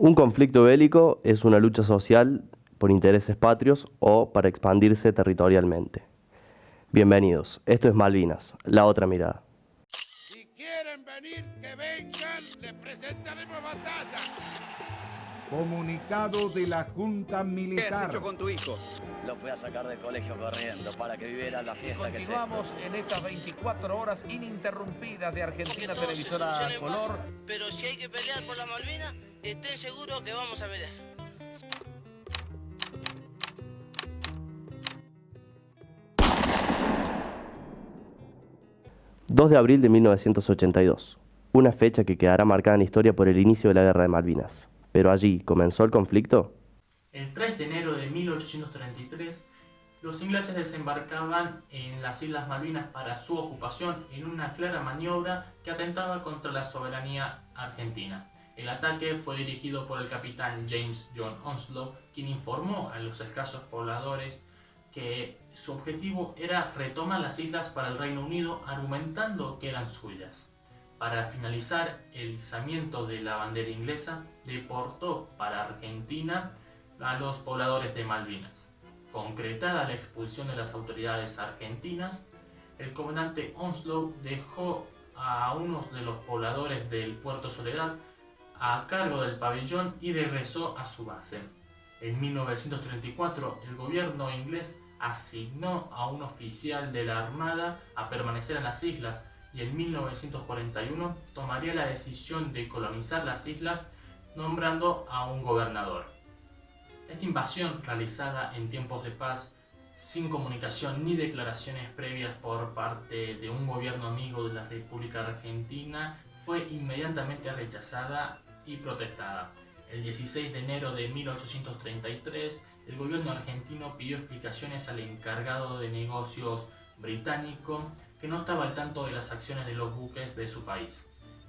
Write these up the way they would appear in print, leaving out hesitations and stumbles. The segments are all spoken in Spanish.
Un conflicto bélico es una lucha social por intereses patrios o para expandirse territorialmente. Bienvenidos, esto es Malvinas, la otra mirada. Si quieren venir, que vengan, les presentaremos batalla. Comunicado de la Junta ¿Qué Militar. has hecho con tu hijo? Lo fui a sacar del colegio corriendo para que viviera la fiesta que es esto. Continuamos en estas 24 horas ininterrumpidas de Argentina Televisora Color. Pero si hay que pelear por la Malvinas, estén seguros que vamos a pelear. ...2 de abril de 1982, una fecha que quedará marcada en la historia por el inicio de la Guerra de Malvinas. Pero allí comenzó el conflicto. El 3 de enero de 1833, los ingleses desembarcaban en las Islas Malvinas para su ocupación en una clara maniobra que atentaba contra la soberanía argentina. El ataque fue dirigido por el capitán James John Onslow, quien informó a los escasos pobladores que su objetivo era retomar las islas para el Reino Unido, argumentando que eran suyas. Para finalizar el izamiento de la bandera inglesa, deportó para Argentina a los pobladores de Malvinas. Concretada la expulsión de las autoridades argentinas, el comandante Onslow dejó a unos de los pobladores del Puerto Soledad a cargo del pabellón y regresó a su base. En 1934, el gobierno inglés asignó a un oficial de la Armada a permanecer en las islas y en 1941 tomaría la decisión de colonizar las islas nombrando a un gobernador. Esta invasión, realizada en tiempos de paz, sin comunicación ni declaraciones previas por parte de un gobierno amigo de la República Argentina, fue inmediatamente rechazada y protestada. El 16 de enero de 1833, el gobierno argentino pidió explicaciones al encargado de negocios británico, que no estaba al tanto de las acciones de los buques de su país.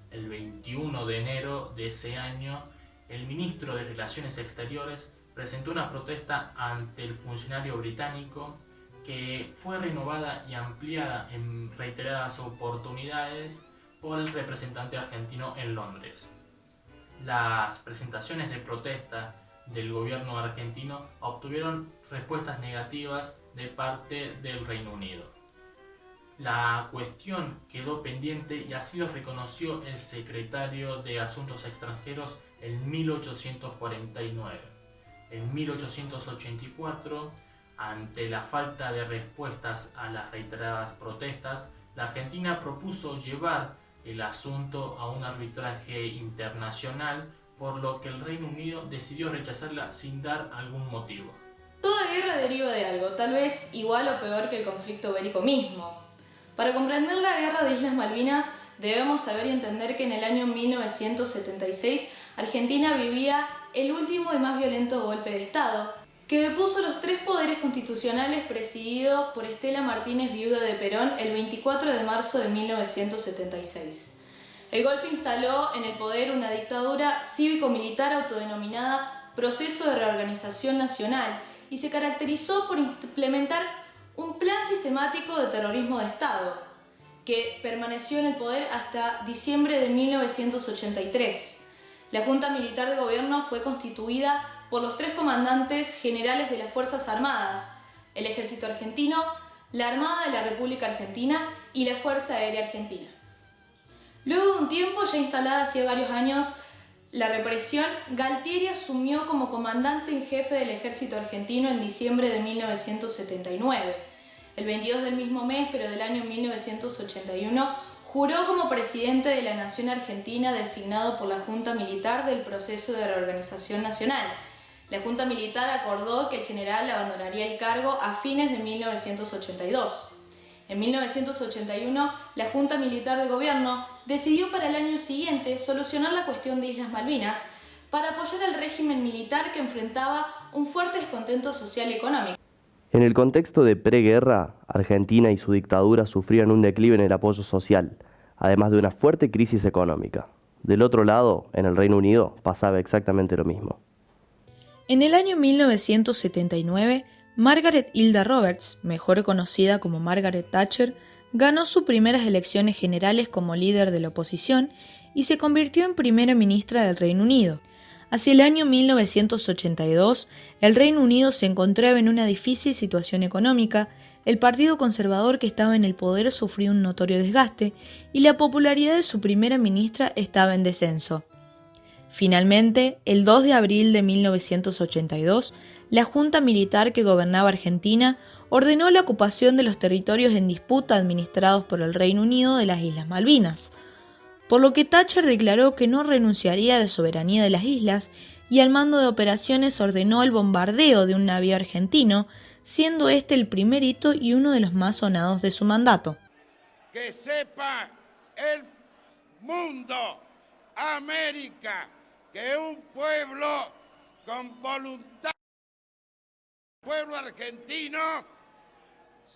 El 21 de enero de ese año, el ministro de Relaciones Exteriores presentó una protesta ante el funcionario británico, que fue renovada y ampliada en reiteradas oportunidades por el representante argentino en Londres. Las presentaciones de protesta del gobierno argentino obtuvieron respuestas negativas de parte del Reino Unido. La cuestión quedó pendiente y así lo reconoció el secretario de Asuntos Extranjeros en 1849. En 1884, ante la falta de respuestas a las reiteradas protestas, la Argentina propuso llevar el asunto a un arbitraje internacional, por lo que el Reino Unido decidió rechazarla sin dar algún motivo. Toda guerra deriva de algo, tal vez igual o peor que el conflicto bélico mismo. Para comprender la guerra de Islas Malvinas, debemos saber y entender que en el año 1976 Argentina vivía el último y más violento golpe de Estado, que depuso los tres poderes constitucionales presidido por Estela Martínez, viuda de Perón, el 24 de marzo de 1976. El golpe instaló en el poder una dictadura cívico-militar autodenominada Proceso de Reorganización Nacional y se caracterizó por implementar un plan sistemático de terrorismo de Estado, que permaneció en el poder hasta diciembre de 1983. La Junta Militar de Gobierno fue constituida por los tres comandantes generales de las Fuerzas Armadas, el Ejército Argentino, la Armada de la República Argentina y la Fuerza Aérea Argentina. Luego de un tiempo, ya instalada hace varios años la represión, Galtieri asumió como comandante en jefe del Ejército Argentino en diciembre de 1979. El 22 del mismo mes, pero del año 1981, juró como presidente de la Nación Argentina designado por la Junta Militar del Proceso de Reorganización Nacional. La Junta Militar acordó que el general abandonaría el cargo a fines de 1982. En 1981, la Junta Militar de Gobierno decidió para el año siguiente solucionar la cuestión de Islas Malvinas para apoyar al régimen militar que enfrentaba un fuerte descontento social y económico. En el contexto de preguerra, Argentina y su dictadura sufrían un declive en el apoyo social, además de una fuerte crisis económica. Del otro lado, en el Reino Unido, pasaba exactamente lo mismo. En el año 1979, Margaret Hilda Roberts, mejor conocida como Margaret Thatcher, ganó sus primeras elecciones generales como líder de la oposición y se convirtió en primera ministra del Reino Unido. Hacia el año 1982, el Reino Unido se encontraba en una difícil situación económica, el Partido Conservador que estaba en el poder sufría un notorio desgaste y la popularidad de su primera ministra estaba en descenso. Finalmente, el 2 de abril de 1982, la junta militar que gobernaba Argentina ordenó la ocupación de los territorios en disputa administrados por el Reino Unido de las Islas Malvinas, por lo que Thatcher declaró que no renunciaría a la soberanía de las islas y al mando de operaciones ordenó el bombardeo de un navío argentino, siendo este el primer hito y uno de los más sonados de su mandato. Que sepa el mundo, América, que un pueblo con voluntad, pueblo argentino,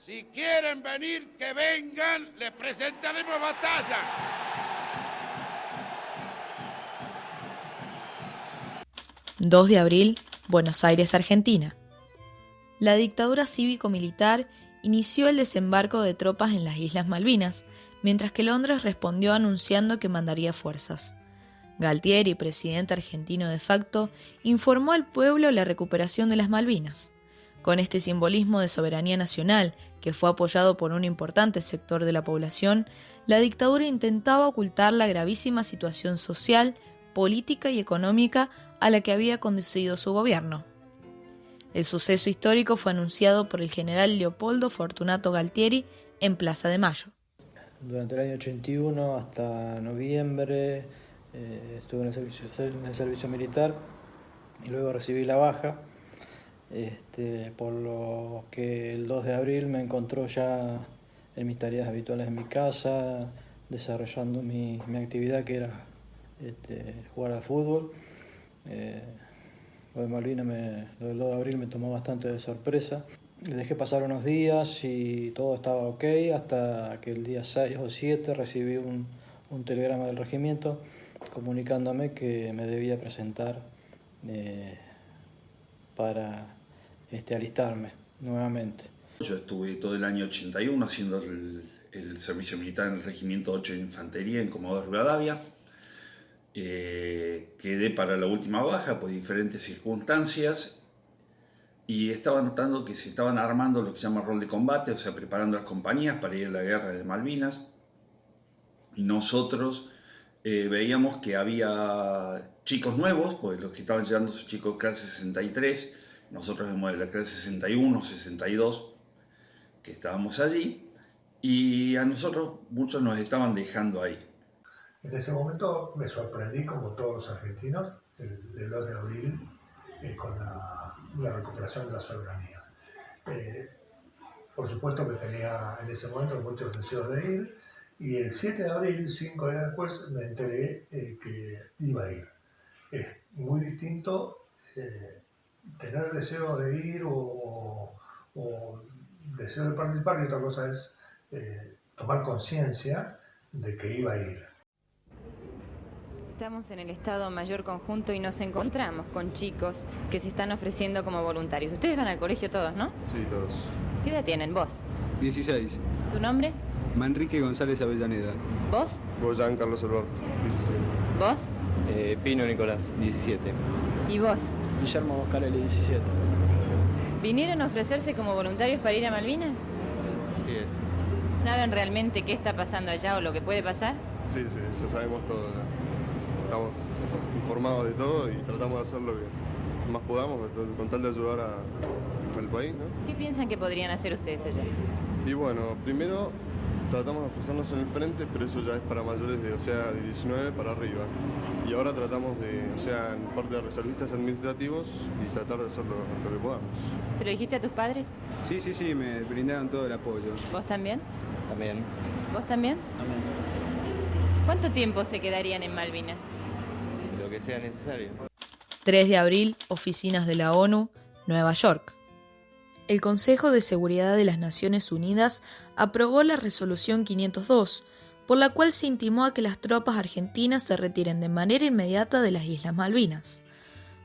si quieren venir, que vengan, les presentaremos batalla. 2 de abril, Buenos Aires, Argentina. La dictadura cívico-militar inició el desembarco de tropas en las Islas Malvinas, mientras que Londres respondió anunciando que mandaría fuerzas. Galtieri, presidente argentino de facto, informó al pueblo la recuperación de las Malvinas. Con este simbolismo de soberanía nacional, que fue apoyado por un importante sector de la población, la dictadura intentaba ocultar la gravísima situación social, política y económica a la que había conducido su gobierno. El suceso histórico fue anunciado por el general Leopoldo Fortunato Galtieri en Plaza de Mayo. Durante el año 81 hasta noviembre estuve en el servicio militar y luego recibí la baja, por lo que el 2 de abril me encontró ya en mis tareas habituales en mi casa, desarrollando mi actividad que era jugar al fútbol. Lo de Malvinas, lo del 2 de abril me tomó bastante de sorpresa. Le dejé pasar unos días y todo estaba ok, hasta que el día 6 o 7 recibí un telegrama del regimiento comunicándome que me debía presentar para alistarme nuevamente. Yo estuve todo el año 81 haciendo el servicio militar en el Regimiento 8 de Infantería en Comodoro Rivadavia. Quedé para la última baja por diferentes circunstancias y estaba notando que se estaban armando lo que se llama rol de combate, o sea, preparando las compañías para ir a la guerra de Malvinas. Y nosotros veíamos que había chicos nuevos, porque los que estaban llegando son chicos clase 63, nosotros somos de la clase 61, 62, que estábamos allí, y a nosotros muchos nos estaban dejando ahí. En ese momento me sorprendí, como todos los argentinos, el 2 de abril, con la recuperación de la soberanía. Por supuesto que tenía en ese momento muchos deseos de ir, y el 7 de abril, 5 días después, me enteré que iba a ir. Es muy distinto tener deseo de ir o deseo de participar, y otra cosa es tomar conciencia de que iba a ir. Estamos en el Estado Mayor Conjunto y nos encontramos con chicos que se están ofreciendo como voluntarios. Ustedes van al colegio todos, ¿no? Sí, todos. ¿Qué edad tienen vos? 16. ¿Tu nombre? Manrique González Avellaneda. ¿Vos? Boyan Carlos Alberto, 17. ¿Vos? Pino Nicolás, 17. ¿Y vos? Guillermo Boscarelli, 17. ¿Vinieron a ofrecerse como voluntarios para ir a Malvinas? Sí es. ¿Saben realmente qué está pasando allá o lo que puede pasar? Sí, eso sabemos todo. Estamos informados de todo y tratamos de hacer lo que más podamos con tal de ayudar al país, ¿no? ¿Qué piensan que podrían hacer ustedes allá? Y bueno, primero tratamos de ofrecernos en el frente, pero eso ya es para mayores de 19 para arriba. Y ahora tratamos en parte de reservistas administrativos y tratar de hacer lo que podamos. ¿Se lo dijiste a tus padres? Sí, me brindaron todo el apoyo. ¿Vos también? También. ¿Vos también? También. ¿Cuánto tiempo se quedarían en Malvinas? Lo que sea necesario. 3 de abril, oficinas de la ONU, Nueva York. El Consejo de Seguridad de las Naciones Unidas aprobó la Resolución 502, por la cual se intimó a que las tropas argentinas se retiren de manera inmediata de las Islas Malvinas.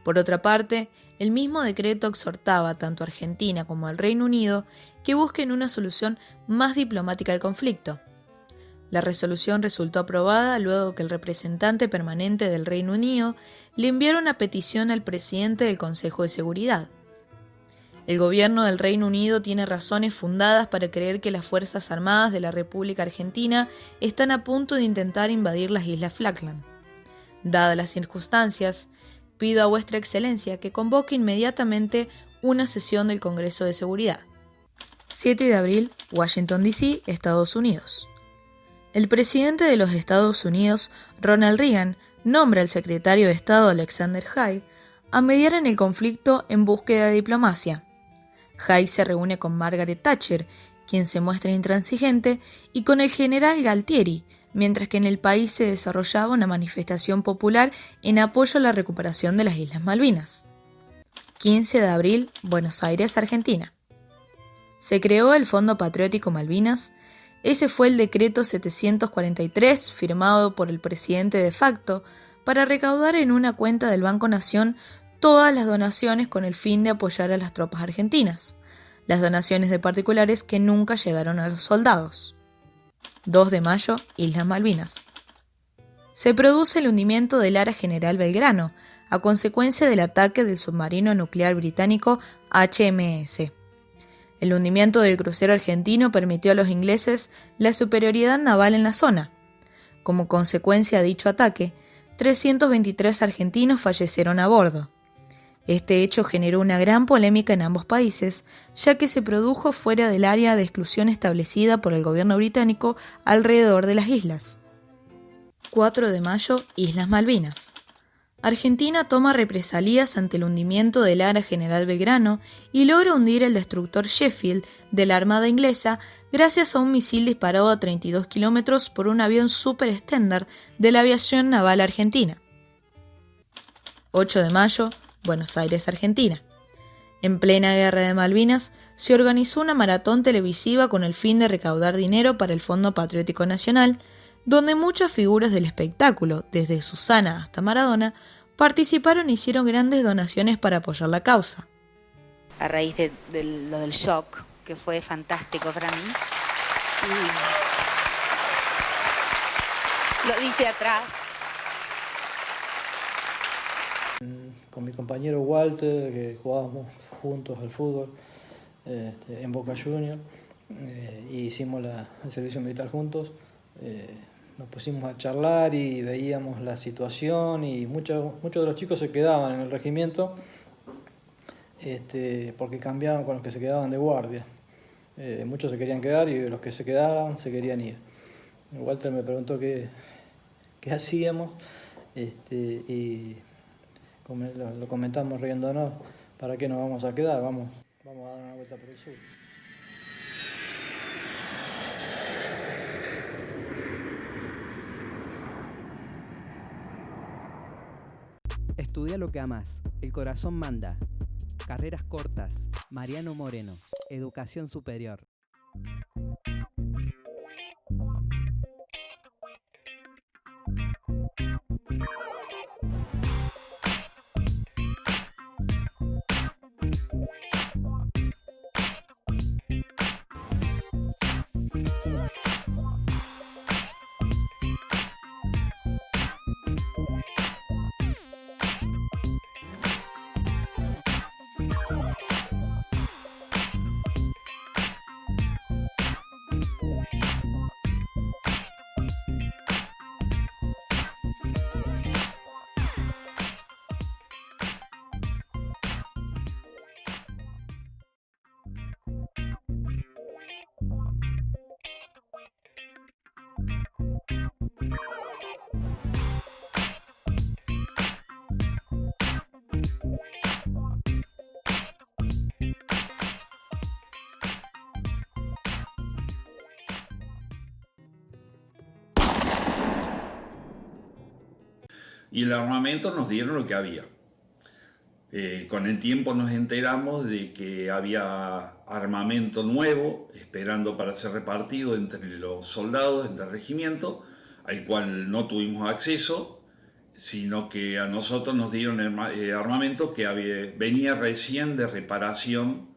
Por otra parte, el mismo decreto exhortaba tanto a Argentina como al Reino Unido que busquen una solución más diplomática al conflicto. La resolución resultó aprobada luego que el representante permanente del Reino Unido le enviara una petición al presidente del Consejo de Seguridad. El gobierno del Reino Unido tiene razones fundadas para creer que las Fuerzas Armadas de la República Argentina están a punto de intentar invadir las Islas Falkland. Dadas las circunstancias, pido a Vuestra Excelencia que convoque inmediatamente una sesión del Congreso de Seguridad. 7 de abril, Washington, D.C., Estados Unidos. El presidente de los Estados Unidos, Ronald Reagan, nombra al secretario de Estado Alexander Haig a mediar en el conflicto en búsqueda de diplomacia. Haig se reúne con Margaret Thatcher, quien se muestra intransigente, y con el general Galtieri, mientras que en el país se desarrollaba una manifestación popular en apoyo a la recuperación de las Islas Malvinas. 15 de abril, Buenos Aires, Argentina. Se creó el Fondo Patriótico Malvinas. Ese fue el decreto 743 firmado por el presidente de facto para recaudar en una cuenta del Banco Nación todas las donaciones con el fin de apoyar a las tropas argentinas, las donaciones de particulares que nunca llegaron a los soldados. 2 de mayo, Islas Malvinas. Se produce el hundimiento del Ara General Belgrano a consecuencia del ataque del submarino nuclear británico HMS. El hundimiento del crucero argentino permitió a los ingleses la superioridad naval en la zona. Como consecuencia de dicho ataque, 323 argentinos fallecieron a bordo. Este hecho generó una gran polémica en ambos países, ya que se produjo fuera del área de exclusión establecida por el gobierno británico alrededor de las islas. 4 de mayo, Islas Malvinas. Argentina toma represalias ante el hundimiento del Ara General Belgrano y logra hundir el destructor Sheffield de la Armada inglesa gracias a un misil disparado a 32 kilómetros por un avión Super Standard de la aviación naval argentina. 8 de mayo, Buenos Aires, Argentina. En plena Guerra de Malvinas, se organizó una maratón televisiva con el fin de recaudar dinero para el Fondo Patriótico Nacional, donde muchas figuras del espectáculo, desde Susana hasta Maradona, participaron e hicieron grandes donaciones para apoyar la causa. A raíz de lo del shock, que fue fantástico para mí. Y lo dice atrás. Con mi compañero Walter, que jugábamos juntos al fútbol en Boca Juniors, y hicimos el servicio militar juntos. Nos pusimos a charlar y veíamos la situación y muchos de los chicos se quedaban en el regimiento porque cambiaban con los que se quedaban de guardia. Muchos se querían quedar y los que se quedaban se querían ir. Walter me preguntó qué hacíamos y lo comentamos riéndonos, ¿para qué nos vamos a quedar? Vamos a dar una vuelta por el sur. Estudia lo que amás, el corazón manda. Carreras cortas, Mariano Moreno, Educación Superior. Y el armamento nos dieron lo que había. Con el tiempo nos enteramos de que había armamento nuevo esperando para ser repartido entre los soldados, entre el regimiento, al cual no tuvimos acceso, sino que a nosotros nos dieron armamento que venía recién de reparación,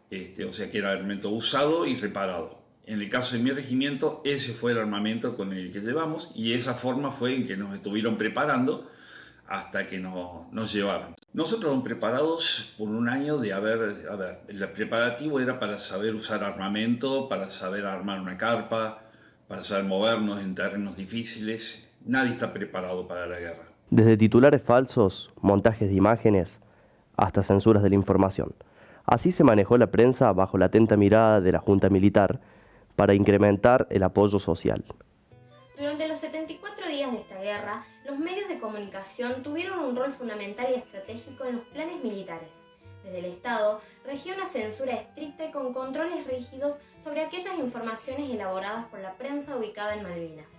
o sea que era armamento usado y reparado En el caso de mi regimiento, ese fue el armamento con el que llevamos y esa forma fue en que nos estuvieron preparando hasta que nos llevaron. Nosotros estamos preparados por un año de el preparativo era para saber usar armamento, para saber armar una carpa, para saber movernos en terrenos difíciles. Nadie está preparado para la guerra. Desde titulares falsos, montajes de imágenes, hasta censuras de la información. Así se manejó la prensa bajo la atenta mirada de la Junta Militar para incrementar el apoyo social. Durante los 74 días de esta guerra, los medios de comunicación tuvieron un rol fundamental y estratégico en los planes militares. Desde el Estado, regía una censura estricta y con controles rígidos sobre aquellas informaciones elaboradas por la prensa ubicada en Malvinas.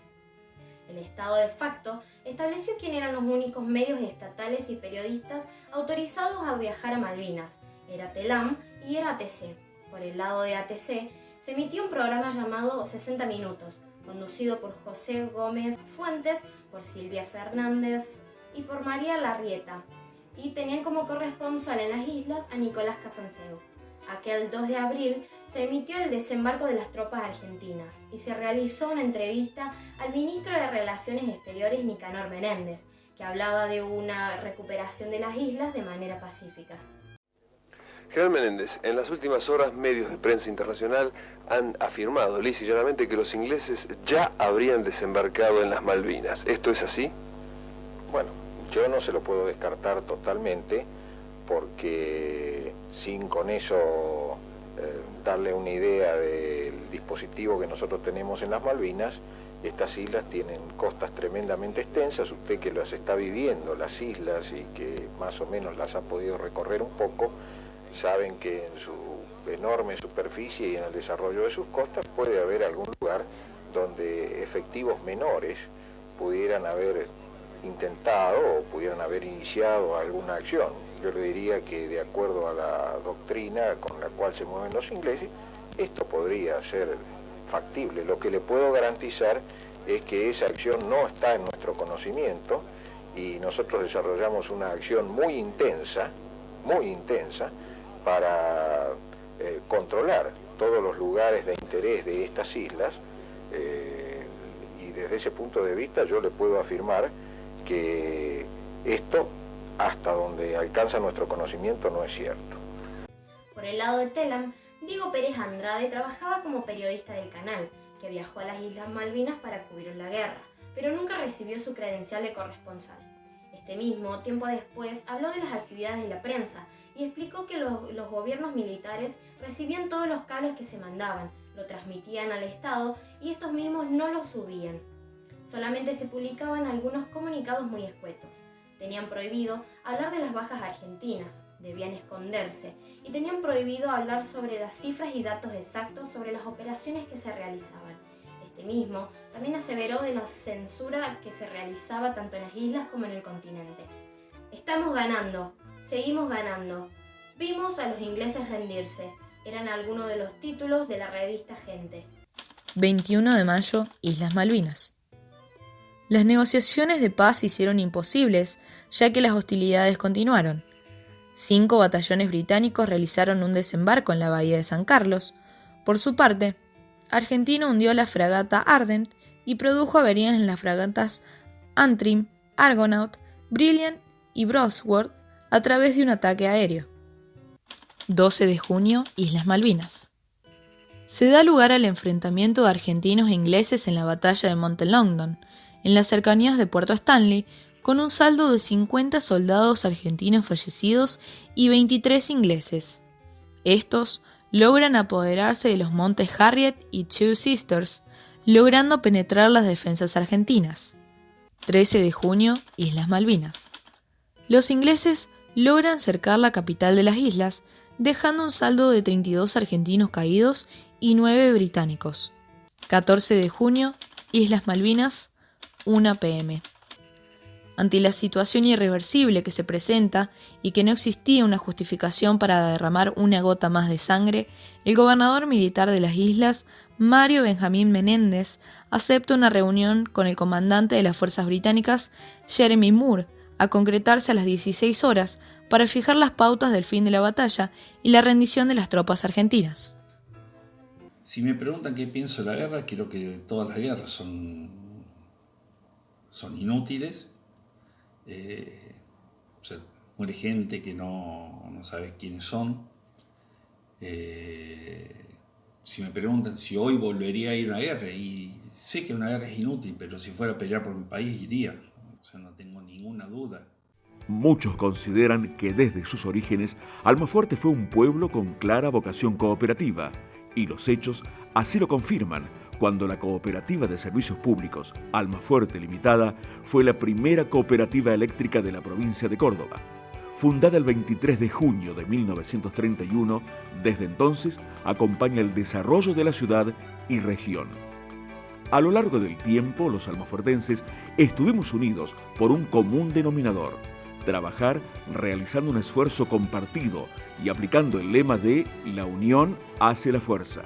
El Estado de facto estableció quién eran los únicos medios estatales y periodistas autorizados a viajar a Malvinas. Era TELAM y era ATC. Por el lado de ATC, se emitió un programa llamado 60 Minutos, conducido por José Gómez Fuentes, por Silvia Fernández y por María Larrieta, y tenían como corresponsal en las islas a Nicolás Casansego. Aquel 2 de abril se emitió el desembarco de las tropas argentinas y se realizó una entrevista al ministro de Relaciones Exteriores Nicanor Menéndez, que hablaba de una recuperación de las islas de manera pacífica. General Menéndez, en las últimas horas medios de prensa internacional han afirmado lisa y llanamente que los ingleses ya habrían desembarcado en las Malvinas. ¿Esto es así? Bueno, yo no se lo puedo descartar totalmente porque sin con eso darle una idea del dispositivo que nosotros tenemos en las Malvinas, estas islas tienen costas tremendamente extensas. Usted que las está viviendo, las islas, y que más o menos las ha podido recorrer un poco, saben que en su enorme superficie y en el desarrollo de sus costas puede haber algún lugar donde efectivos menores pudieran haber intentado o pudieran haber iniciado alguna acción. Yo le diría que de acuerdo a la doctrina con la cual se mueven los ingleses, esto podría ser factible. Lo que le puedo garantizar es que esa acción no está en nuestro conocimiento y nosotros desarrollamos una acción muy intensa, para controlar todos los lugares de interés de estas islas y desde ese punto de vista yo le puedo afirmar que esto, hasta donde alcanza nuestro conocimiento, no es cierto. Por el lado de TELAM, Diego Pérez Andrade trabajaba como periodista del canal, que viajó a las Islas Malvinas para cubrir la guerra, pero nunca recibió su credencial de corresponsal. Este mismo, tiempo después, habló de las actividades de la prensa y explicó que los gobiernos militares recibían todos los cables que se mandaban, lo transmitían al Estado y estos mismos no los subían. Solamente se publicaban algunos comunicados muy escuetos. Tenían prohibido hablar de las bajas argentinas, debían esconderse, y tenían prohibido hablar sobre las cifras y datos exactos sobre las operaciones que se realizaban. Este mismo también aseveró de la censura que se realizaba tanto en las islas como en el continente. Estamos ganando, seguimos ganando. Vimos a los ingleses rendirse. Eran algunos de los títulos de la revista Gente. 21 de mayo, Islas Malvinas. Las negociaciones de paz se hicieron imposibles, ya que las hostilidades continuaron. 5 batallones británicos realizaron un desembarco en la bahía de San Carlos. Por su parte, Argentina hundió la fragata Ardent y produjo averías en las fragatas Antrim, Argonaut, Brilliant y Broadsworth a través de un ataque aéreo. 12 de junio, Islas Malvinas. Se da lugar al enfrentamiento de argentinos e ingleses en la batalla de Monte Longdon, en las cercanías de Puerto Stanley, con un saldo de 50 soldados argentinos fallecidos y 23 ingleses. Estos logran apoderarse de los montes Harriet y Two Sisters, logrando penetrar las defensas argentinas. 13 de junio, Islas Malvinas. Los ingleses logran cercar la capital de las islas, dejando un saldo de 32 argentinos caídos y 9 británicos. 14 de junio, Islas Malvinas, 1 p.m. Ante la situación irreversible que se presenta y que no existía una justificación para derramar una gota más de sangre, el gobernador militar de las islas, Mario Benjamín Menéndez, acepta una reunión con el comandante de las fuerzas británicas, Jeremy Moore, a concretarse a las 16 horas para fijar las pautas del fin de la batalla y la rendición de las tropas argentinas. Si me preguntan qué pienso de la guerra, creo que todas las guerras son inútiles. O sea, muere gente que no sabes quiénes son. Si me preguntan si hoy volvería a ir a una guerra, y sé que una guerra es inútil, pero si fuera a pelear por mi país iría. O sea, no tengo ninguna duda. Muchos consideran que desde sus orígenes Almafuerte fue un pueblo con clara vocación cooperativa, y los hechos así lo confirman cuando la Cooperativa de Servicios Públicos Almafuerte Limitada fue la primera cooperativa eléctrica de la provincia de Córdoba. Fundada el 23 de junio de 1931, desde entonces acompaña el desarrollo de la ciudad y región. A lo largo del tiempo, los almafuertenses estuvimos unidos por un común denominador: trabajar realizando un esfuerzo compartido y aplicando el lema de la unión hace la fuerza.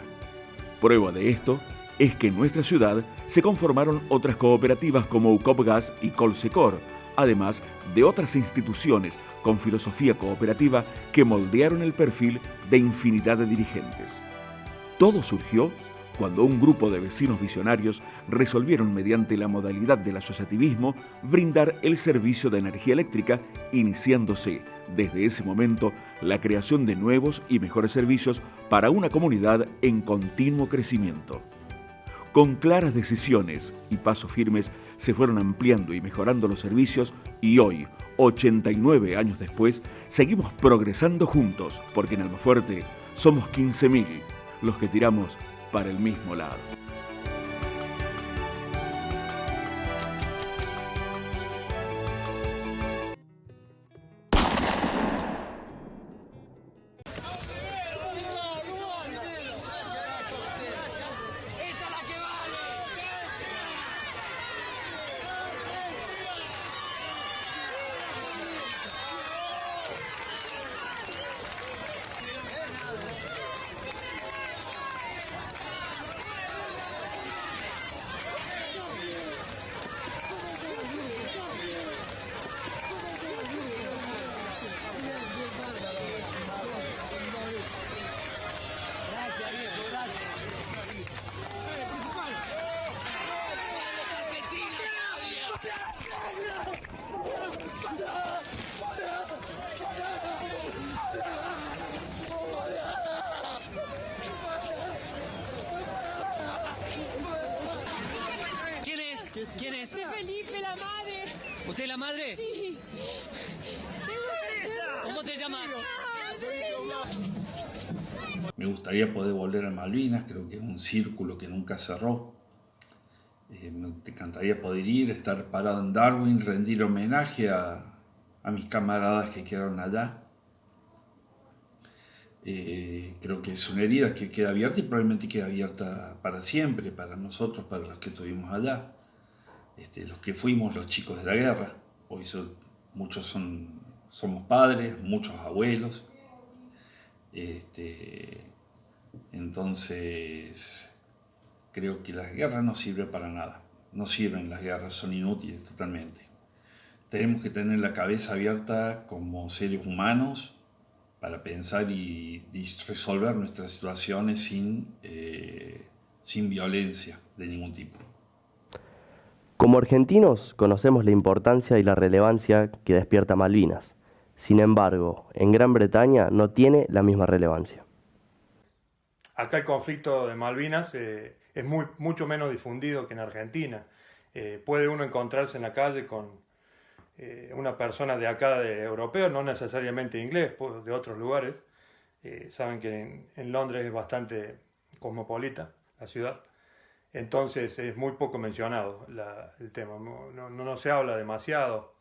Prueba de esto es que en nuestra ciudad se conformaron otras cooperativas como UCOPGAS y Colsecor, además de otras instituciones con filosofía cooperativa que moldearon el perfil de infinidad de dirigentes. Todo surgió cuando un grupo de vecinos visionarios resolvieron, mediante la modalidad del asociativismo, brindar el servicio de energía eléctrica, iniciándose desde ese momento la creación de nuevos y mejores servicios para una comunidad en continuo crecimiento. Con claras decisiones y pasos firmes se fueron ampliando y mejorando los servicios, y hoy, 89 años después, seguimos progresando juntos, porque en Almafuerte somos 15.000 los que tiramos para el mismo lado. ¿Quién es? De Felipe, la madre. ¿Usted es la madre? Sí. ¿Cómo te llamas? Me gustaría poder volver a Malvinas, creo que es un círculo que nunca cerró. Me encantaría poder ir, estar parado en Darwin, rendir homenaje a mis camaradas que quedaron allá. Creo que es una herida que queda abierta y probablemente queda abierta para siempre, para nosotros, para los que estuvimos allá. Los que fuimos los chicos de la guerra. Hoy muchos somos padres, muchos abuelos. Entonces, creo que las guerras no sirven para nada. No sirven las guerras, son inútiles totalmente. Tenemos que tener la cabeza abierta como seres humanos para pensar y resolver nuestras situaciones sin violencia de ningún tipo. Como argentinos conocemos la importancia y la relevancia que despierta Malvinas. Sin embargo, en Gran Bretaña no tiene la misma relevancia. Acá el conflicto de Malvinas es mucho menos difundido que en Argentina. Puede uno encontrarse en la calle con una persona de acá, de europeo, no necesariamente inglés, de otros lugares. Saben que en Londres es bastante cosmopolita la ciudad. Entonces es muy poco mencionado el tema, no se habla demasiado.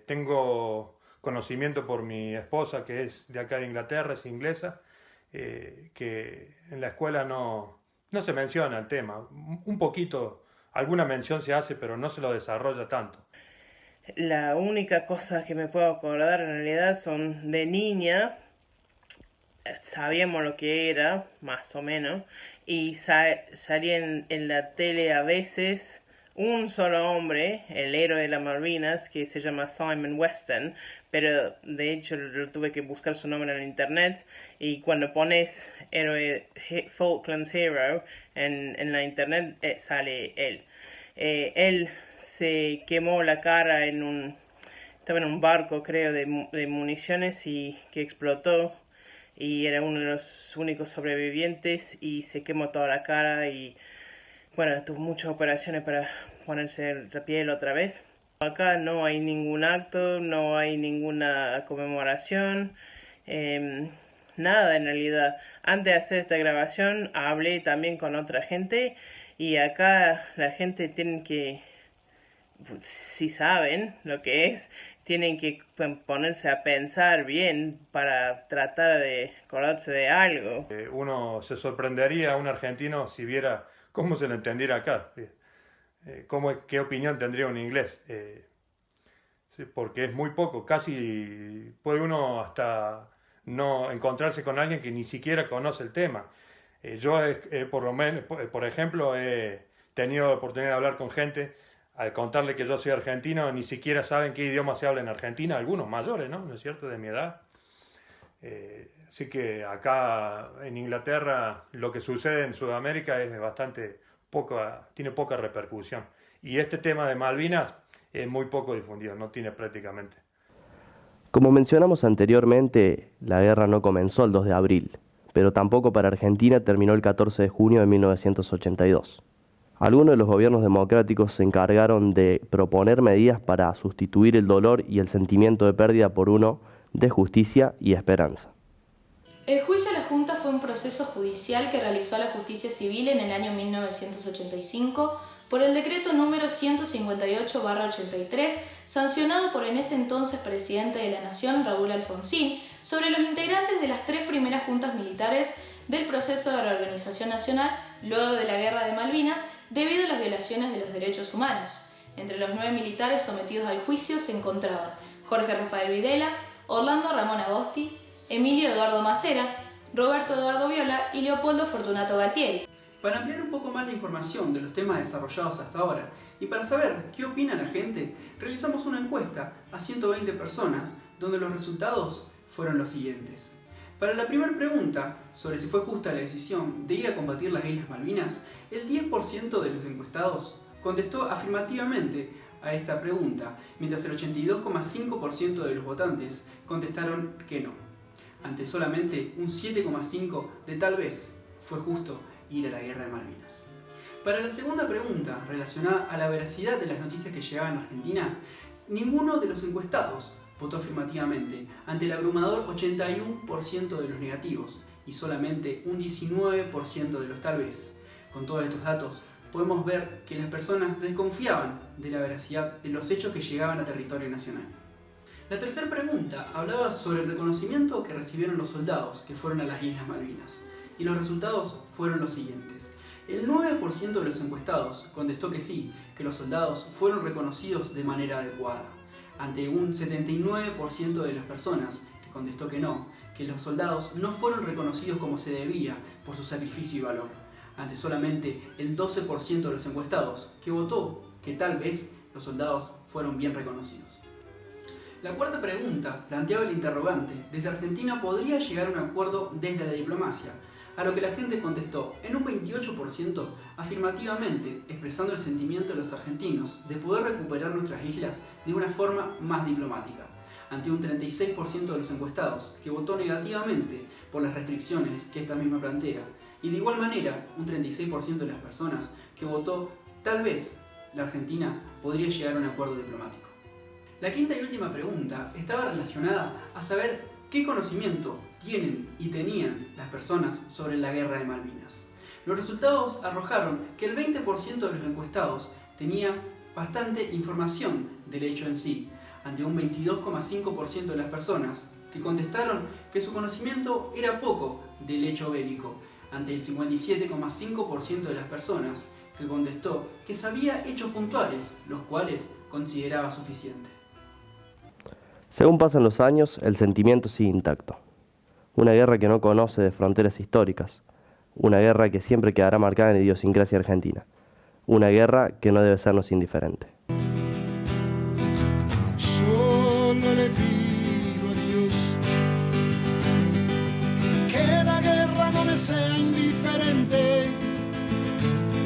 Tengo conocimiento por mi esposa, que es de acá de Inglaterra, es inglesa, que en la escuela no se menciona el tema. Un poquito, alguna mención se hace, pero no se lo desarrolla tanto. La única cosa que me puedo acordar en realidad son de niña, sabíamos lo que era, más o menos, y salía en la tele a veces un solo hombre, el héroe de las Malvinas, que se llama Simon Weston, pero de hecho tuve que buscar su nombre en internet, y cuando pones héroe Falklands Hero en la internet sale él. Él se quemó la cara estaba en un barco, creo, de municiones y que explotó, y era uno de los únicos sobrevivientes y se quemó toda la cara y bueno, tuvo muchas operaciones para ponerse la piel otra vez. Acá no hay ningún acto, no hay ninguna conmemoración, nada en realidad. Antes de hacer esta grabación hablé también con otra gente y acá la gente tiene que, si saben lo que es, tienen que ponerse a pensar bien para tratar de acordarse de algo. Uno se sorprendería a un argentino si viera cómo se lo entendiera acá. ¿Qué opinión tendría un inglés? Sí, porque es muy poco, casi puede uno hasta no encontrarse con alguien que ni siquiera conoce el tema. Yo, por lo menos, por ejemplo, he tenido la oportunidad de hablar con gente. Al contarle que yo soy argentino, ni siquiera saben qué idioma se habla en Argentina, algunos mayores, ¿no? ¿No es cierto? De mi edad. Así que acá en Inglaterra lo que sucede en Sudamérica es tiene poca repercusión. Y este tema de Malvinas es muy poco difundido, no tiene prácticamente. Como mencionamos anteriormente, la guerra no comenzó el 2 de abril, pero tampoco para Argentina terminó el 14 de junio de 1982. Algunos de los gobiernos democráticos se encargaron de proponer medidas para sustituir el dolor y el sentimiento de pérdida por uno de justicia y esperanza. El juicio a la Junta fue un proceso judicial que realizó la Justicia Civil en el año 1985 por el decreto número 158/83, sancionado por en ese entonces presidente de la Nación, Raúl Alfonsín, sobre los integrantes de las 3 primeras juntas militares del proceso de reorganización nacional luego de la Guerra de Malvinas, debido a las violaciones de los derechos humanos. Entre los 9 militares sometidos al juicio se encontraban Jorge Rafael Videla, Orlando Ramón Agosti, Emilio Eduardo Macera, Roberto Eduardo Viola y Leopoldo Fortunato Galtieri. Para ampliar un poco más la información de los temas desarrollados hasta ahora y para saber qué opina la gente, realizamos una encuesta a 120 personas donde los resultados fueron los siguientes. Para la primera pregunta, sobre si fue justa la decisión de ir a combatir las Islas Malvinas, el 10% de los encuestados contestó afirmativamente a esta pregunta, mientras el 82,5% de los votantes contestaron que no. Ante solamente un 7,5% de tal vez fue justo ir a la Guerra de Malvinas. Para la segunda pregunta, relacionada a la veracidad de las noticias que llegaban a Argentina, ninguno de los encuestados votó afirmativamente, ante el abrumador 81% de los negativos y solamente un 19% de los tal vez. Con todos estos datos, podemos ver que las personas desconfiaban de la veracidad de los hechos que llegaban a territorio nacional. La tercera pregunta hablaba sobre el reconocimiento que recibieron los soldados que fueron a las Islas Malvinas, y los resultados fueron los siguientes. El 9% de los encuestados contestó que sí, que los soldados fueron reconocidos de manera adecuada, ante un 79% de las personas que contestó que no, que los soldados no fueron reconocidos como se debía por su sacrificio y valor, ante solamente el 12% de los encuestados que votó que tal vez los soldados fueron bien reconocidos. La cuarta pregunta planteaba el interrogante de si Argentina podría llegar a un acuerdo desde la diplomacia, a lo que la gente contestó en un 28% afirmativamente, expresando el sentimiento de los argentinos de poder recuperar nuestras islas de una forma más diplomática, ante un 36% de los encuestados que votó negativamente por las restricciones que esta misma plantea, y de igual manera un 36% de las personas que votó tal vez la Argentina podría llegar a un acuerdo diplomático. La quinta y última pregunta estaba relacionada a saber qué conocimiento tienen y tenían las personas sobre la Guerra de Malvinas. Los resultados arrojaron que el 20% de los encuestados tenía bastante información del hecho en sí, ante un 22,5% de las personas que contestaron que su conocimiento era poco del hecho bélico, ante el 57,5% de las personas que contestó que sabía hechos puntuales, los cuales consideraba suficiente. Según pasan los años, el sentimiento sigue intacto. Una guerra que no conoce de fronteras históricas. Una guerra que siempre quedará marcada en la idiosincrasia argentina. Una guerra que no debe sernos indiferente.